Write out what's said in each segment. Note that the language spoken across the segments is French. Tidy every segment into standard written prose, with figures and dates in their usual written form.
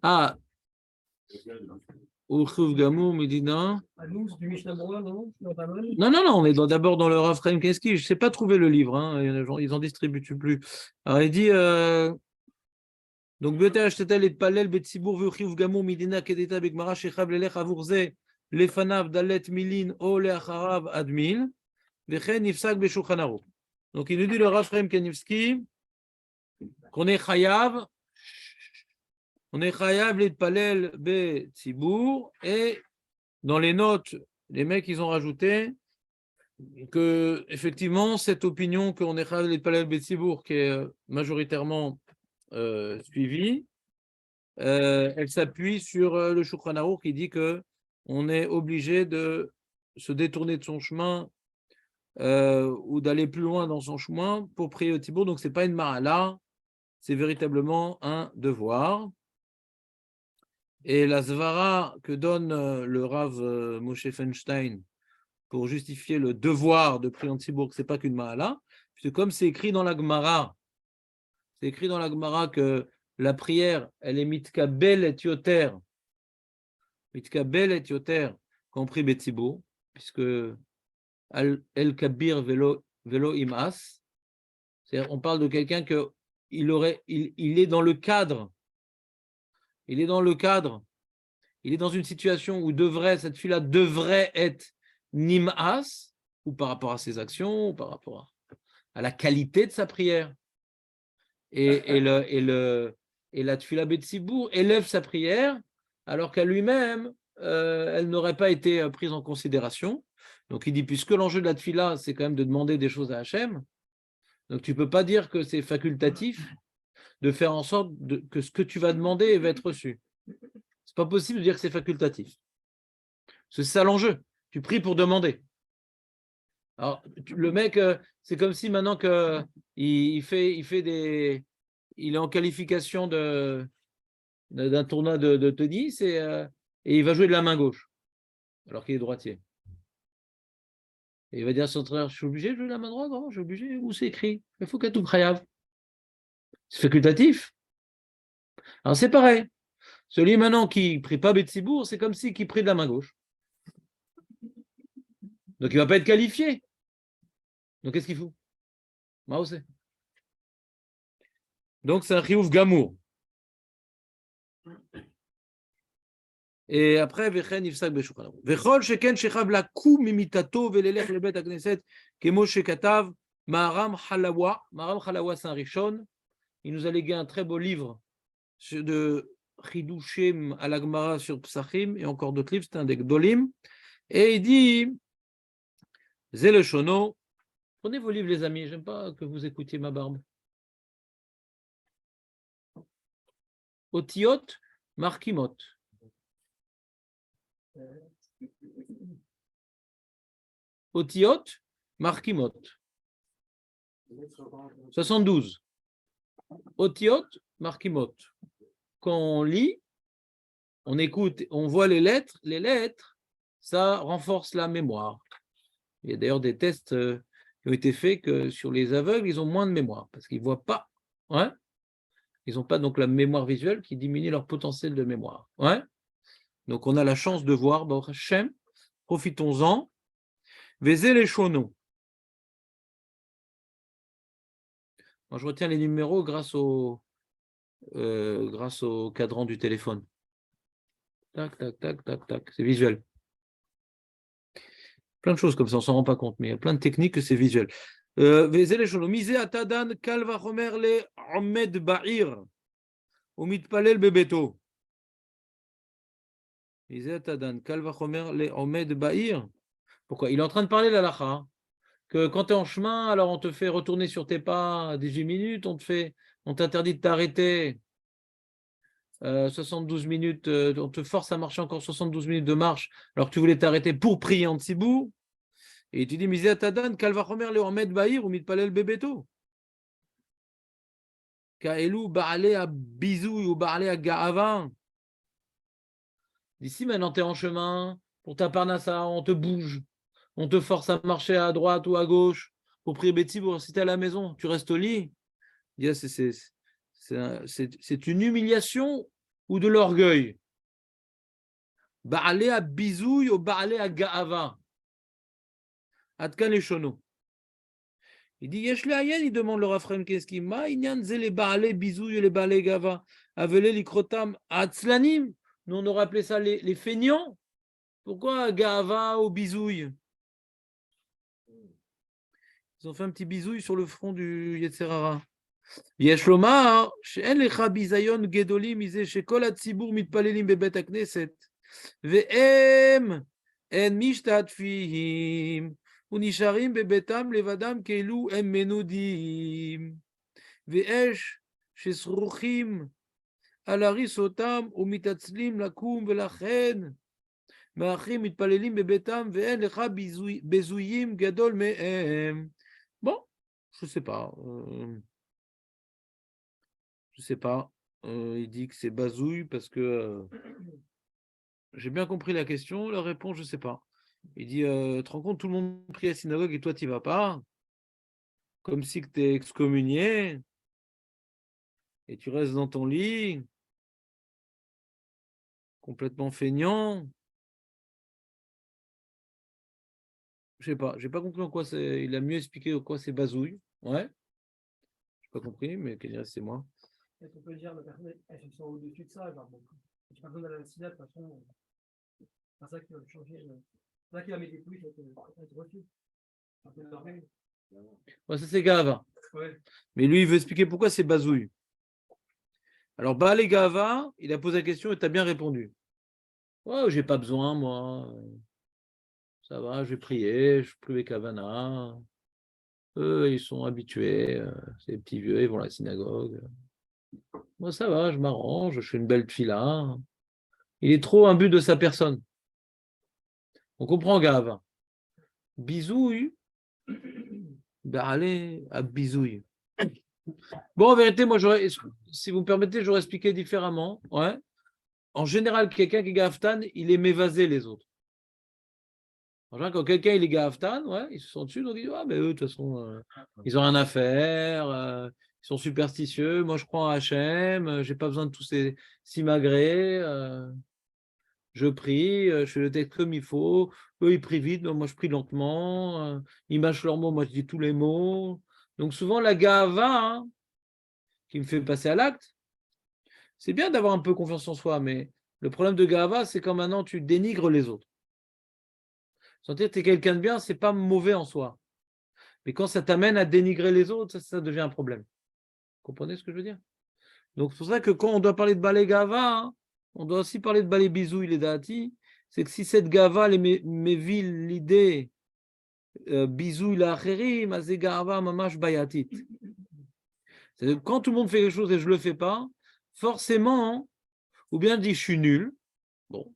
Ah, ou Chouv Gamour, Medina. Non, Non, on est d'abord dans le Rav Chaim Kensky. Je ne sais pas trouver le livre, hein. Ils n'en distribuent plus. Alors, il dit donc, Beter Ashtetel et Palel, Betsibour, Vuchiv Gamour, Medina, Kedeta, Begmara, Shechav, Lelech, Avurze, Lefanav, Dalet, Milin, Ole, Acharav, Admil, Vechen, Nifsak, Beshulchan Aruch. Donc, il nous dit le Rav Chaim Kensky qu'on est chayav. On est chayav les palel be tzibour, et dans les notes, les mecs, ils ont rajouté que, effectivement, cette opinion qu'on est chayav les palel be tzibour, qui est majoritairement suivie, elle s'appuie sur le Shulchan Aruch qui dit que on est obligé de se détourner de son chemin ou d'aller plus loin dans son chemin pour prier au tzibour. Donc, ce n'est pas une ma'ala, c'est véritablement un devoir. Et la svara que donne le Rav Moshe Feinstein pour justifier le devoir de prier en Tzibour, ce n'est pas qu'une ma'ala, puisque comme c'est écrit dans la Gemara, que la prière, elle est mitkabel et yoter, quand on prie Betzibour, puisque el kabir velo imas, c'est-à-dire on parle de quelqu'un que il est dans le cadre, il est dans une situation où cette fille-là devrait être nim'as, ou par rapport à ses actions, ou par rapport à la qualité de sa prière. Et la tfila Betsibour élève sa prière, alors qu'à lui-même, elle n'aurait pas été prise en considération. Donc il dit, puisque l'enjeu de la tfila, c'est quand même de demander des choses à Hachem, donc tu ne peux pas dire que c'est facultatif de faire en sorte que ce que tu vas demander va être reçu. C'est pas possible de dire que c'est facultatif. C'est ça l'enjeu. Tu pries pour demander. Alors, le mec, c'est comme si maintenant il est en qualification d'un tournoi de tennis et il va jouer de la main gauche, alors qu'il est droitier. Et il va dire à son entraîneur, je suis obligé de jouer de la main droite? Non, je suis obligé. Où c'est écrit? Il faut qu'à tout khayav. C'est facultatif. Alors, c'est pareil. Celui maintenant qui ne prie pas Betsibour, c'est comme si qui prie de la main gauche. Donc, il ne va pas être qualifié. Donc, qu'est-ce qu'il faut? Maosé. Donc, c'est un chiouf gamour. Et après, Vechen Ifsak Beshulchan Aruch. Vechol sheken shechav lakum mimitato velelech lebet hakneset kemo shekatav Maharam Halawa. Maharam Halawa, c'est un Rishon. Il nous a légué un très beau livre de Chidushim à la Gemara sur Psachim et encore d'autres livres. C'est un des Gdolim. Et il dit Zé Shono. Prenez vos livres, les amis. J'aime pas que vous écoutiez ma barbe. Otiot Markimot. Otiot Markimot. 72. Otiot Markimot. Quand on lit, on écoute, on voit les lettres, ça renforce la mémoire. Il y a d'ailleurs des tests qui ont été faits que sur les aveugles, ils ont moins de mémoire parce qu'ils ne voient pas. Ouais. Ils n'ont pas donc la mémoire visuelle qui diminue leur potentiel de mémoire. Ouais. Donc on a la chance de voir, Baruch Hashem, profitons-en. Vezé les chonos. Moi je retiens les numéros grâce au cadran du téléphone. Tac, tac, tac, tac, tac. C'est visuel. Plein de choses comme ça, on ne s'en rend pas compte, mais il y a plein de techniques que c'est visuel. Vezé les chonos. Misé atadan kalva chomer le omed ba'ir. Umitpalel bebeto. Pourquoi? Il est en train de parler l'halakha, que quand tu es en chemin, alors on te fait retourner sur tes pas 18 minutes, on t'interdit de t'arrêter 72 minutes, on te force à marcher encore 72 minutes de marche, alors que tu voulais t'arrêter pour prier en Tsibou, et tu dis Mizé Atadan, Kalvachomer le Omed Bahir ou Mitpalel Bebeto. Kaelu Baale à Bisou ou Baale à Gaava. D'ici maintenant, tu es en chemin, pour ta parnassa, on te bouge, on te force à marcher à droite ou à gauche pour prier Betty. Si tu es à la maison, tu restes au lit. c'est une humiliation ou de l'orgueil. Ba'alé à bisouille ou ba'alé à ga'ava. Adkan les chono. Il dit, Yesh le ayen, il demande le Rafrem Keski, ma inyan ze les ba'alé bisouille et les ba'alé ga'ava. Avelé l'ikrotam atzlanim. Nous, on aurait appelé ça les feignants. Pourquoi ga'ava ou bisouille? Ils ont fait un petit bisouille sur le front du Yetzerara. יש לומר שאין לך ביזיון גדולים מזה שכל הציבור מתפללים בבית הכנסת והם אין משתתפים ונשארים בביתם לבדם כאילו הם מנודים ואש ששרוכים על הריסותם ומתעצלים לקום ולכן מאחרים מתפללים בביתם ואין לך ביזויים גדול מהם. Bon, je sais pas. Je sais pas. Il dit que c'est bazouille parce que j'ai bien compris la question. La réponse, je sais pas. Il dit, tu te rends compte, tout le monde prie à la synagogue et toi, tu n'y vas pas. Comme si tu es excommunié. Et tu restes dans ton lit. Complètement feignant. Je sais pas. J'ai pas compris en quoi c'est. Il a mieux expliqué en quoi c'est bazouille. Ouais. J'ai pas compris, mais c'est moi. On peut dire, la personne, elle se sent au-dessus de ça. Bon, tu n'as pas besoin d'aller à la synagogue, de toute façon. C'est ça qui va changer. C'est ça qui va mettre des pluies, ça va être refus. Un peu de l'orgueil. Ouais, ça c'est Gava. Ouais. Mais lui, il veut expliquer pourquoi c'est bazouille. Alors, Baal et Gava, il a posé la question et tu as bien répondu. Ouais, j'ai pas besoin, moi. Ça va, je vais prier, je prie avec Kavana. Eux, ils sont habitués. C'est des petits vieux, ils vont à la synagogue. Moi, ça va, je m'arrange, je fais une belle tfila. Il est trop imbu de sa personne. On comprend Gava. Bisouille. Ben allez, à bisouille. Bon, en vérité, moi, si vous me permettez, j'aurais expliqué différemment. Ouais. En général, quelqu'un qui est gaftan, il aime évaser les autres. En général, quand quelqu'un il est gaftan, ouais, ils se sont dessus, donc ils disent, ah, mais eux, de toute façon, ils ont rien à faire, ils sont superstitieux, moi je crois en Hachem, j'ai pas besoin de tous ces simagrées, je prie, je fais le texte comme il faut, eux ils prient vite, moi je prie lentement, ils mâchent leurs mots, moi je dis tous les mots. Donc souvent la gava, hein, qui me fait passer à l'acte, c'est bien d'avoir un peu confiance en soi, mais le problème de gava, c'est quand maintenant tu dénigres les autres. Sentir que tu es quelqu'un de bien, c'est pas mauvais en soi. Mais quand ça t'amène à dénigrer les autres, ça devient un problème. Vous comprenez ce que je veux dire? Donc c'est pour ça que quand on doit parler de balai gava, hein, on doit aussi parler de balai bisouille les dati. C'est que si cette gava m'évile l'idée bisouille la acherim, azé gava mamash bayatit. C'est-à-dire que quand tout le monde fait quelque chose et je ne le fais pas, forcément, hein, ou bien je dis je suis nul. Bon,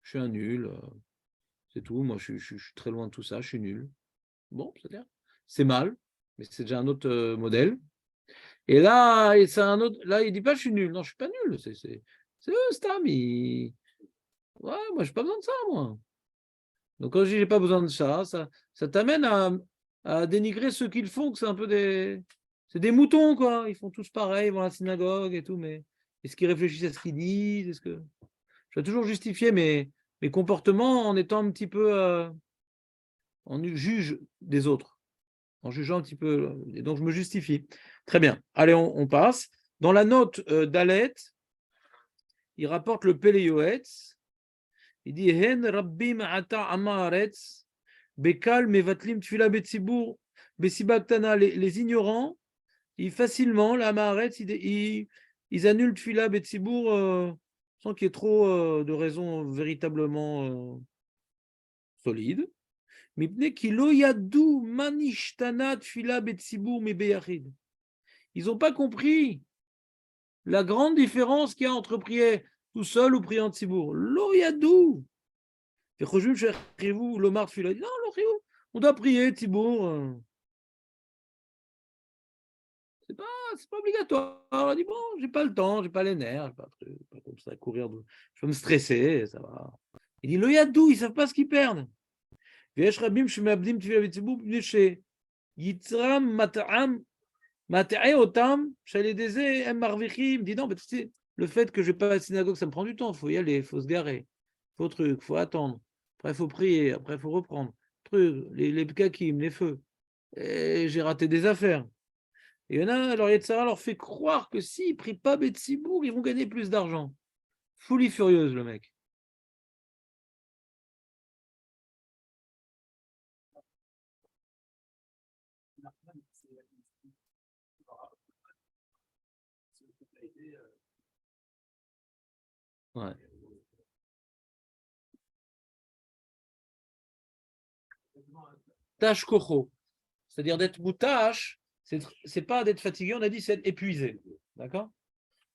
je suis un nul, c'est tout. Moi, je suis très loin de tout ça, je suis nul. Bon, c'est-à-dire, c'est mal, mais c'est déjà un autre modèle. Et là, c'est un autre. Là, il dit pas je suis nul. Non, je suis pas nul. C'est eux, Stam. Ouais, moi, j'ai pas besoin de ça, moi. Donc, quand je dis j'ai pas besoin de ça, ça t'amène à dénigrer ceux qui le font, que c'est un peu des. C'est des moutons, quoi. Ils font tous pareil, ils vont à la synagogue et tout, mais est-ce qu'ils réfléchissent à ce qu'ils disent? Est-ce que. Je dois toujours justifier mes comportements en étant un petit peu. En juge des autres. En jugeant un petit peu. Et donc, je me justifie. Très bien. Allez, on passe. Dans la note d'Alet, il rapporte le Péléoetz. Il dit Hen Rabbim Ata Amaretz Bekal Mevatlim Tfila Betsibour Besibaktana. Les ignorants, ils facilement, la Amaretz, ils annulent Tfila Betsibour sans qu'il y ait trop de raisons véritablement solides. Ils n'ont pas compris la grande différence qu'il y a entre prier tout seul ou prier en tzibour. Lo yadou. Non, on doit prier tzibour. C'est pas obligatoire. On dit bon, j'ai pas le temps, j'ai pas les nerfs, pas comme ça courir, je vais me stresser, ça va. Il dit lo yadou, ils savent pas ce qu'ils perdent. ויש רבים שמאבדים תפילה בציבור מפני שיצרם מטעם Mat'e otam, shalei dezeh, em marvichim. Il me dit non, mais tu sais, le fait que je ne vais pas à la synagogue, ça me prend du temps. Il faut y aller, il faut se garer, il faut truc, il faut attendre. Après, il faut prier, après, il faut reprendre. Truc, les pkakim, les feux. Et j'ai raté des affaires. Et il y en a, alors Yetzara leur fait croire que s'ils ne prient pas Betsibour, ils vont gagner plus d'argent. Folie furieuse, le mec. Ouais. Tâche kocho, c'est-à-dire d'être moutache, c'est pas d'être fatigué, on a dit c'est être épuisé. D'accord?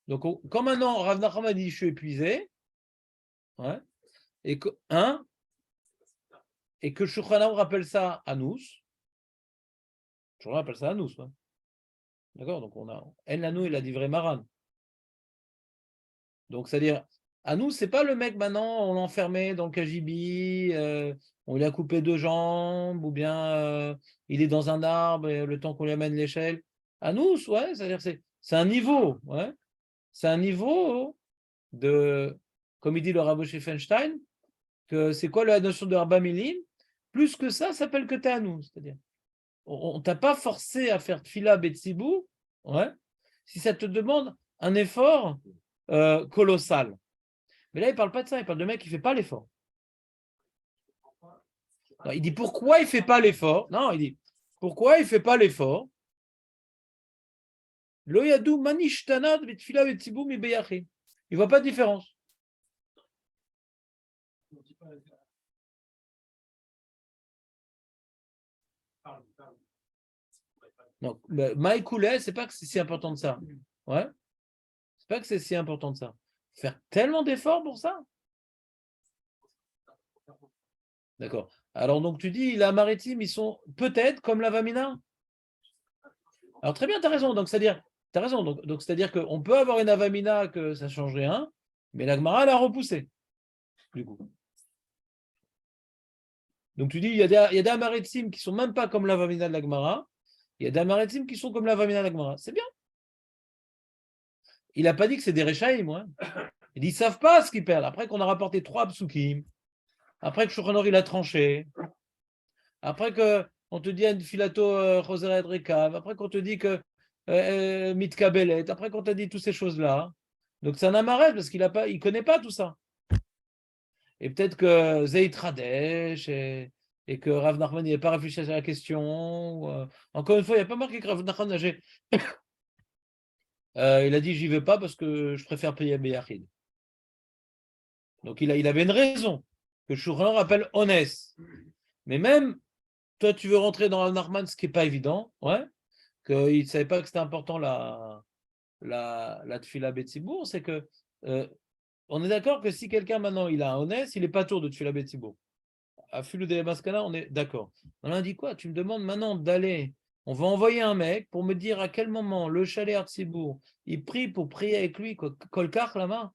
Donc, quand maintenant Rav Nachman a dit je suis épuisé, ouais, et que, et que Shulchan Aruch rappelle ça à nous, je rappelle ça à nous. Ouais. D'accord? Donc, on a En Lanu et la Divrei Maran. Donc, c'est-à-dire, à nous, c'est pas le mec maintenant, on l'a enfermé dans le KGB, on lui a coupé 2 jambes, ou bien il est dans un arbre et le temps qu'on lui amène l'échelle. À nous, ouais, c'est-à-dire c'est un niveau, ouais. C'est un niveau de, comme il dit le Rabbi Scheffenstein, que c'est quoi la notion de Arba Milim? Plus que ça s'appelle que t'es à nous. C'est-à-dire, on t'a pas forcé à faire Tfila Betsibou, ouais, si ça te demande un effort colossal. Mais là, il ne parle pas de ça, il parle de mec qui ne fait pas l'effort. Non, il dit pourquoi il ne fait pas l'effort. Non, il dit pourquoi il ne fait pas l'effort. Lo yadou manishtanad betfila betzibou mi beyachim. Il ne voit pas de différence. Donc, Maïkoulet, c'est pas que c'est si important de ça. Ouais. C'est pas que c'est si important de ça. Faire tellement d'efforts pour ça. D'accord. Alors, donc, tu dis, la maritime, ils sont peut-être comme la Vamina. Alors, très bien, tu as raison. Donc, c'est-à-dire, tu as raison. Donc c'est-à-dire qu'on peut avoir une Avamina que ça ne change rien, mais la Gemara l'a repoussé. Du coup. Donc, tu dis, il y a des Amaretsim qui ne sont même pas comme la Vamina de la Gemara. Il y a des Amaretsim qui sont comme la Vamina de la Gemara. C'est bien. Il n'a pas dit que c'est des Rechaïm. Hein. Il dit, ils ne savent pas ce qu'ils perdent. Après qu'on a rapporté 3 psukim, après que Shulchan il a tranché, après qu'on te dit une filato Roseret Rekav, après qu'on te dit que Mitka Belet, après qu'on t'a dit toutes ces choses-là. Donc c'est un amaret parce qu'il ne connaît pas tout ça. Et peut-être que Zeit Radesh et que Rav Nachman n'avait pas réfléchi à la question. Encore une fois, il n'y a pas marqué que Rav Nachman il a dit j'y vais pas parce que je préfère payer Beyachid. Donc il avait une raison que Shulchan rappelle honnête. Mais même toi, tu veux rentrer dans Rav Nachman, ce qui n'est pas évident, ouais, qu'il ne savait pas que c'était important la Tfila Betsibour, c'est que on est d'accord que si quelqu'un maintenant il a un honnête, il n'est pas tour de Tfila Betsibour. À Fulou de Maskana, on est d'accord. On a dit quoi? Tu me demandes maintenant d'aller. On va envoyer un mec pour me dire à quel moment le chalet Artsibourg, il prie pour prier avec lui, Kolkar là-bas.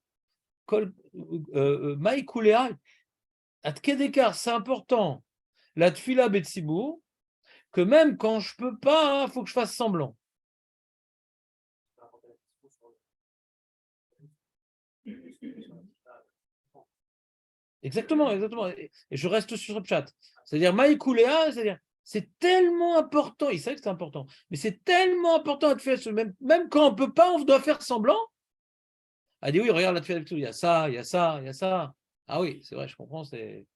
Maïkouléa, à Tkedekar, c'est important. La Tfila Betsibourg, que même quand je ne peux pas, il faut que je fasse semblant. Exactement. Et je reste sur le chat. C'est-à-dire, Maïkouléa, c'est-à-dire, c'est tellement important, il sait que c'est important, mais c'est tellement important de faire ce même quand on ne peut pas, on doit faire semblant. Elle dit oui, regarde là, il y a ça, il y a ça, il y a ça. Ah oui, c'est vrai, je comprends, c'est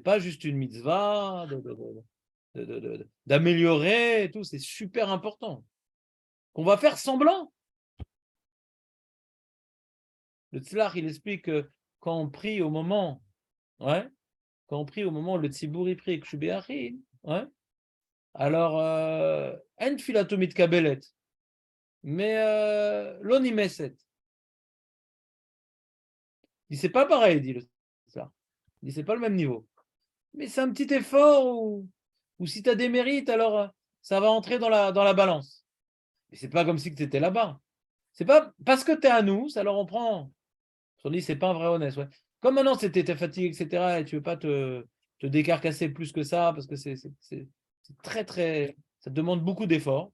pas juste une mitzvah d'améliorer et tout, c'est super important. Qu'on va faire semblant. Le tzlach, il explique que quand on prie au moment, ouais, quand on prie au moment où le tzibour il prie, que je suis béachid, ouais, alors, en filatomit kabelet, mais l'onimeset. Il dit c'est pas pareil, dit le tzlach. Il dit c'est pas le même niveau. Mais c'est un petit effort où si tu as des mérites, alors ça va entrer dans la balance. Mais c'est pas comme si tu étais là-bas. C'est pas parce que tu es à nous, alors on prend. On dit c'est pas un vrai honnête. Ouais. Comme maintenant t'es fatigué, etc. et tu veux pas te décarcasser plus que ça parce que c'est très très. Ça te demande beaucoup d'efforts.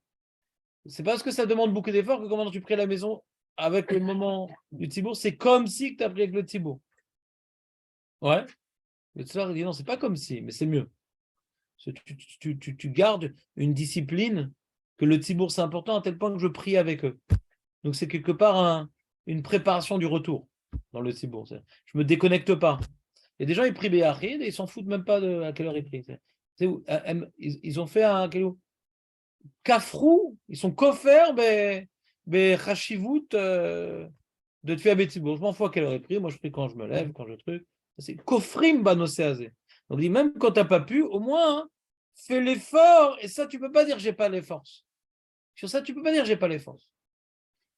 c'est parce que ça demande beaucoup d'efforts que quand tu pries à la maison avec le moment du Tzibour, c'est comme si tu as pris avec le Tzibour. Ouais. Le Tzar dit non, c'est pas comme si, mais c'est mieux. Tu gardes une discipline que le Tzibour, c'est important à tel point que je prie avec eux. Donc c'est quelque part une préparation du retour dans le Tzibour. Je me déconnecte pas. Il y a des gens, ils prient Béachid et ils s'en foutent même pas à quelle heure ils prient. Ils ont fait un kafrou, ils sont kofer, chashivut de tuer à Betsibourg. Je m'en fous à quelle heure ils prient. Moi, je prie quand je me lève, quand je truc. C'est kofrim banosséazé. Donc, dit, même quand tu n'as pas pu, au moins, hein, fais l'effort. Et ça, tu ne peux pas dire j'ai pas les forces. Sur ça, tu ne peux pas dire j'ai pas les forces.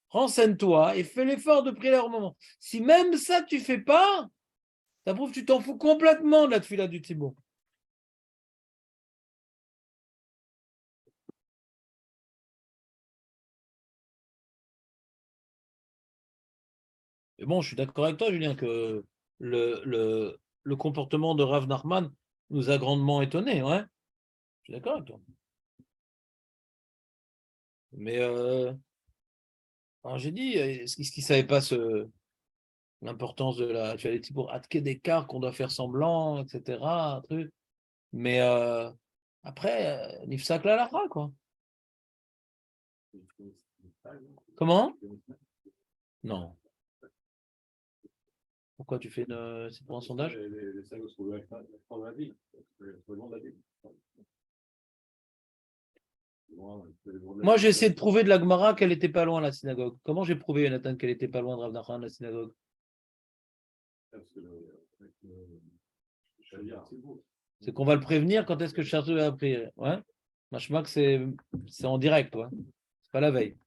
Renseigne-toi et fais l'effort de prier au moment. Si même ça, tu ne fais pas, ça prouve que tu t'en fous complètement de la tefila du Tzibour. Et bon, je suis d'accord avec toi, Julien, que le comportement de Rav Nachman nous a grandement étonnés. Ouais, je suis d'accord avec toi. Mais alors j'ai dit, est-ce qu'il ne savait pas l'importance de la dualité pour attirer des cartes qu'on doit faire semblant, etc. Un truc. Mais après, Nifsak la lara, quoi. Comment? Non. Pourquoi tu fais c'est pour un sondage? Moi, j'ai essayé de prouver de la Gemara qu'elle n'était pas loin de la synagogue. Comment j'ai prouvé, Jonathan, qu'elle n'était pas loin de Rav Nachman, de la synagogue? C'est qu'on va le prévenir quand est-ce que le chercheur va prier. Ouais. Machma que c'est en direct, ouais. C'est pas la veille.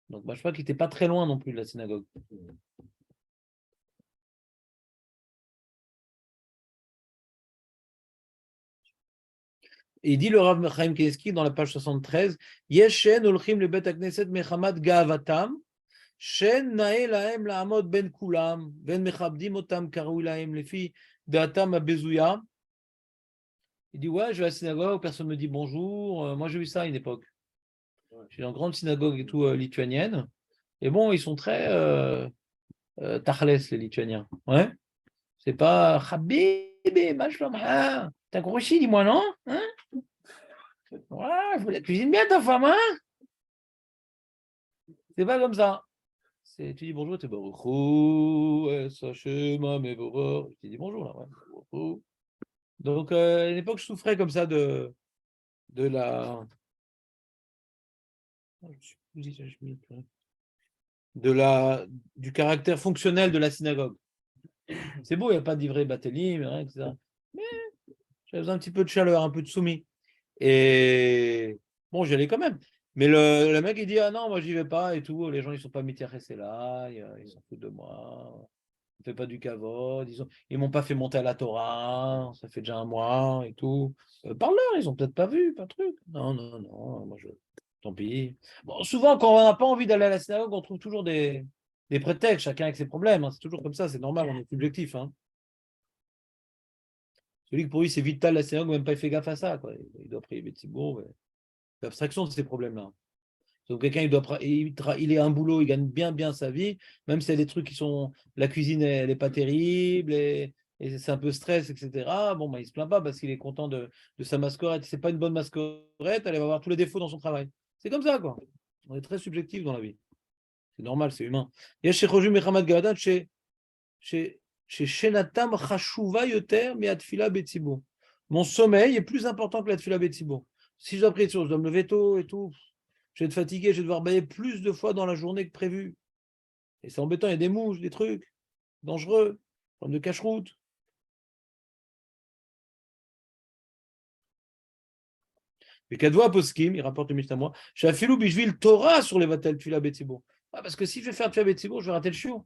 Donc machma qu'il n'était pas très loin non plus de la synagogue. Et il dit le Rav Chaim Kanievski dans la page 73, Yeshen olchim le bet akneset mechamad gavatam, shen nae lahem laamod ben kulam, ben mechabdim otam karoui lahem lefi daatam abezuya. Il dit ouais, je vais à la synagogue, personne me dit bonjour. Moi j'ai vu ça à une époque. J'ai une grande synagogue et tout lituanienne. Et bon, ils sont très tachles, les Lituaniens. Ouais. C'est pas Habibi, Mashlomha. T'as grossi, dis-moi non? Hein? Ouais, vous la cuisines bien ta femme, hein? C'est pas comme ça. Tu dis bonjour, tu es Baruchou, Sachema, Mevoror. Tu dis bonjour là, ouais. Baruchou. Donc, à l'époque, je souffrais comme ça de la. De la, du caractère fonctionnel de la synagogue. C'est beau, il n'y a pas d'ivré batelim, rien, etc. Mais j'avais besoin un petit peu de chaleur, un peu de soumis. Et bon, j'y allais quand même. Mais le mec, il dit, ah non, moi, j'y vais pas et tout. Les gens, ils sont pas c'est là, ils s'en foutent de moi. On fait pas du kavod. Ils m'ont pas fait monter à la Torah. Ça fait déjà un mois et tout. Parle-leur, ils ont peut-être pas vu, pas de truc. Non, non, non, moi, tant pis. Bon, souvent, quand on n'a pas envie d'aller à la synagogue, on trouve toujours des prétextes, chacun avec ses problèmes. Hein. C'est toujours comme ça, c'est normal, on est subjectif. Hein. Celui que pour lui, c'est vital la synagogue, même pas il fait gaffe à ça. Quoi. Il doit prier Betsibourg. L'abstraction de ces problèmes-là. Donc quelqu'un, il est un boulot, il gagne bien sa vie, même s'il y a des trucs qui sont. La cuisine, elle n'est pas terrible, et c'est un peu stress, etc. Bon, bah, il ne se plaint pas parce qu'il est content de sa mascorette. C'est pas une bonne mascorette, elle va avoir tous les défauts dans son travail. C'est comme ça, quoi. On est très subjectif dans la vie. C'est normal, c'est humain. Il y a chez Roju Mechamad Gavadan, chez Shenatam Chashuva Yoter Meatfila Betsibourg. Mon sommeil est plus important que la Tfila Betsibourg. Si je dois prier sur, je dois me lever tôt et tout. Je vais être fatigué, je vais devoir bailler plus de fois dans la journée que prévu. Et c'est embêtant, il y a des mouches, des trucs dangereux, comme de cache-route. Et Kadwa Poskim, il rapporte le Mishnah moi, j'ai affilou bishvil Torah sur les Vatel Tfila Betsibourg. Ah, parce que si je vais faire Tfila Betsibourg, je vais rater le chiot.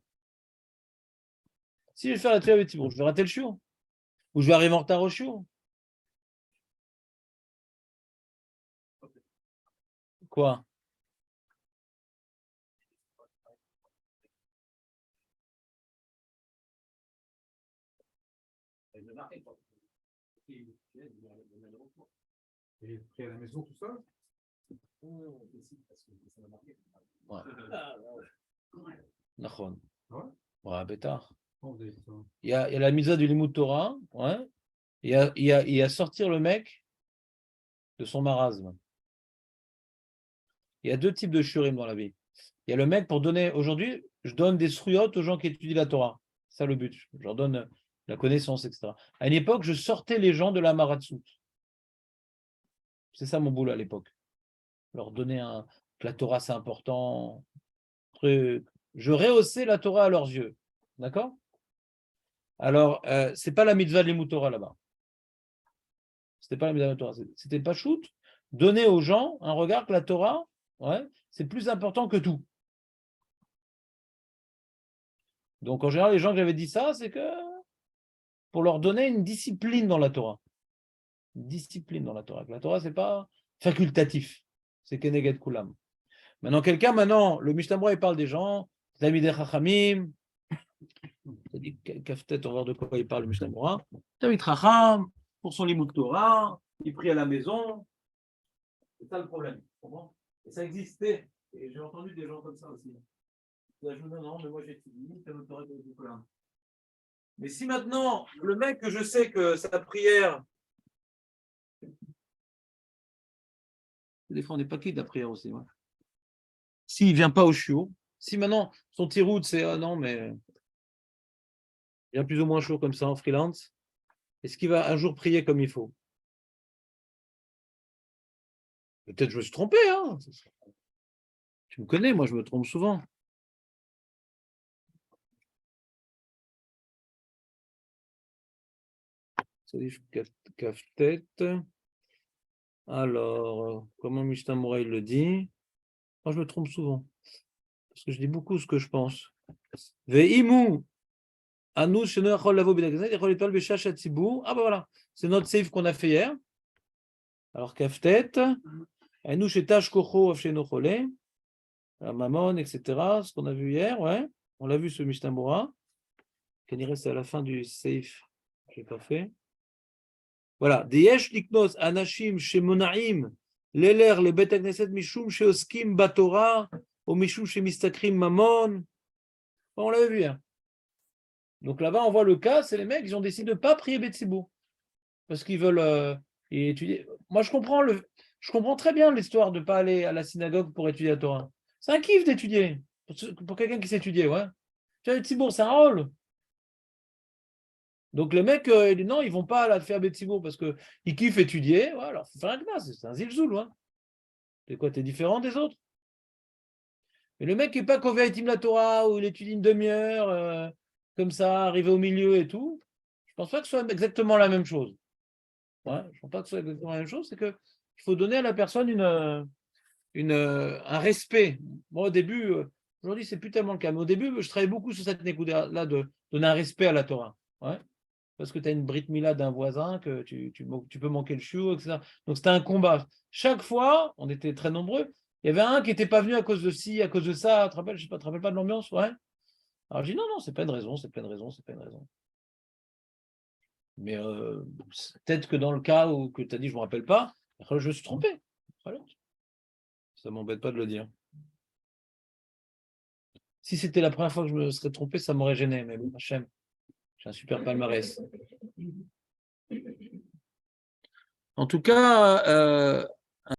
Si je vais faire la Tfila Betsibourg, je vais rater le chiot. Ou je vais arriver en retard au chiot. Quoi? Et pris à la maison tout ça? Ouais. Nachon. Ouais. Ouais, bêtard. Oh, vous avez fait ça. Il y a la mitzvah du Limud Torah, ouais. Il y a sortir le mec de son marasme. Il y a deux types de shurim dans la vie. Il y a le mec pour donner, aujourd'hui, je donne des sruyot aux gens qui étudient la Torah. C'est ça le but. Je leur donne la connaissance, etc. À une époque, je sortais les gens de la maratsut. C'est ça mon boulot à l'époque. Leur donner que la Torah c'est important. Truc. Je rehaussais la Torah à leurs yeux. D'accord? Alors, c'est pas la mitzvah de l'Limut Torah là-bas. C'était pas la mitzvah de la Torah. C'était pas shoot. Donner aux gens un regard que la Torah, ouais, c'est plus important que tout. Donc, en général, les gens que j'avais dit ça, c'est que pour leur donner une discipline dans la Torah. Une discipline dans la Torah. La Torah, c'est pas facultatif. C'est Keneged Kulam. Maintenant, le Mishnah Berurah, il parle des gens, Talmidei Chachamim. C'est-à-dire, Kaftet, on va voir de quoi il parle, le Mishnah Berurah. Talmid Chacham, pour son Limud Torah, il prie à la maison. C'est ça le problème. Et ça existait. Et j'ai entendu des gens comme ça aussi. Non, mais moi j'étudie, Talmud Torah de Kulam. Mais si maintenant, le mec que je sais que sa prière. Des fois, on n'est pas quitte la prière aussi. Ouais. S'il ne vient pas au chiot, si maintenant son tiroute, c'est non, mais il vient plus ou moins chaud comme ça en freelance, est-ce qu'il va un jour prier comme il faut? Peut-être je me suis trompé. Hein. Tu me connais, moi je me trompe souvent. Kaf-tête. Alors, comment Mishnah Berurah il le dit? Moi, je me trompe souvent. Parce que je dis beaucoup ce que je pense. Ve'imu. Ah bah voilà, c'est notre save qu'on a fait hier. Alors, Kaf-tête. La Mammon, etc. Ce qu'on a vu hier, ouais. On l'a vu ce Mishnah Berurah. Qu'il reste à la fin du safe. Je n'ai pas fait. Voilà. Deyesh liknos anashim shemonaim leler le bet knesset mishum sheoskim batora ou mishum shemistakrim mamon. On l'avait vu hier. Donc là-bas, on voit le cas, c'est les mecs, ils ont décidé de ne pas prier Betsibour. Parce qu'ils veulent étudier. Moi, je comprends très bien l'histoire de ne pas aller à la synagogue pour étudier la Torah. C'est un kiff d'étudier. Pour quelqu'un qui sait étudier, ouais. Tu vois, Betsibour, c'est un rôle. Donc les mecs, ils disent non, ils ne vont pas la faire Betsibour parce qu'ils kiffent étudier. Ouais, alors, il faut faire un gnas, c'est un zilzoul. Ouais. C'est quoi, t'es différent des autres? Mais le mec qui n'est pas converti la Torah, où il étudie une demi-heure, comme ça, arrivé au milieu et tout, je ne pense pas que ce soit exactement la même chose. Ouais, je ne pense pas que ce soit exactement la même chose, c'est qu'il faut donner à la personne un respect. Moi, au début, aujourd'hui, c'est plus tellement le cas, mais au début, je travaillais beaucoup sur cette nécouda-là de donner un respect à la Torah. Ouais. Parce que tu as une brit mila d'un voisin, que tu peux manquer le chiot, etc. Donc, c'était un combat. Chaque fois, on était très nombreux, il y avait un qui n'était pas venu à cause de ci, à cause de ça. Tu te rappelles pas de l'ambiance? Ouais. Alors, je dis non, c'est pas une raison, c'est pas une raison, c'est pas une raison. Mais peut-être que dans le cas où tu as dit, je ne me rappelle pas, je me suis trompé. Ça ne m'embête pas de le dire. Si c'était la première fois que je me serais trompé, ça m'aurait gêné. Mais bon, Hachem, j'ai un super palmarès. En tout cas,